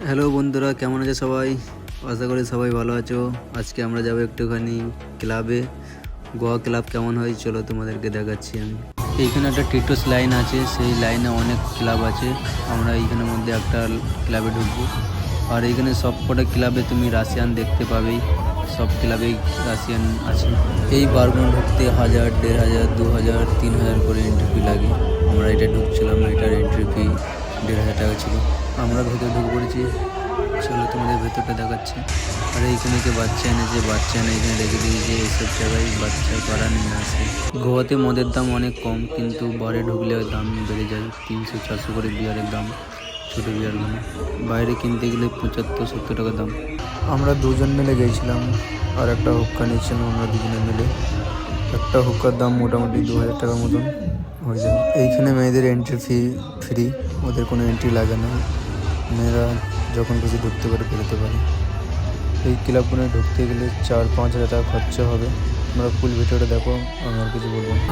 Hello বন্ধুরা, কেমন আছে সবাই? আশা করি সবাই ভালো আছো। আজকে আমরা যাবো একটুখানি ক্লাবে। গোয়া ক্লাব কেমন হয় চলো তোমাদেরকে দেখাচ্ছি আমি। এইখানে একটা টিটোস লাইন আছে, সেই লাইনে অনেক ক্লাব আছে। আমরা এইখানের মধ্যে একটা ক্লাবে ঢুকবো। আর এইখানে সব কটা ক্লাবে তুমি রাশিয়ান দেখতে পাবেই, সব ক্লাবেই রাশিয়ান আছে। এই বারগুলো ঢুকতে 1000, 1500, 2000, 3000 করে এন্ট্রি ফি লাগে। আমরা এটা ঢুকছিলাম, এটার এন্ট্রি ফি 1500 টাকা ছিল। আমরা ভেতরে ঢুকে পড়েছি, চলো তোমাদের ভেতরটা দেখাচ্ছি। আর এইখানে যে বাচ্চা এনেছে, বাচ্চা এনে এখানে রেখে দিয়েছে। এইসব জায়গায় বাচ্চা পাড়া নিয়ে আসে। গোয়াতে মদের দাম অনেক কম, কিন্তু বারে ঢুকলে দাম বেড়ে যায়। 300-400 করে বিয়ারের দাম, ছোটো বিয়ারগুলো। বাইরে কিনতে গেলে 75-70 টাকা দাম। আমরা দুজন মিলে গিয়েছিলাম, আর একটা হুক্কা নিয়েছিলাম আমরা দুজনে মিলে। একটা হুক্কার দাম মোটামুটি 2000 টাকার মতন হয়ে যায়। এইখানে মেয়েদের এন্ট্রি ফি ফ্রি, ওদের কোনো এন্ট্রি লাগে না। মেয়েরা যখন খুশি ঢুকতে পারে, বেরোতে পারে। এই ক্লাবগুলো ঢুকতে গেলে 4-5 হাজার টাকা খরচা হবে। তোমরা ফুল ভিডিওটা দেখো, আমি আর কিছু বলবো না।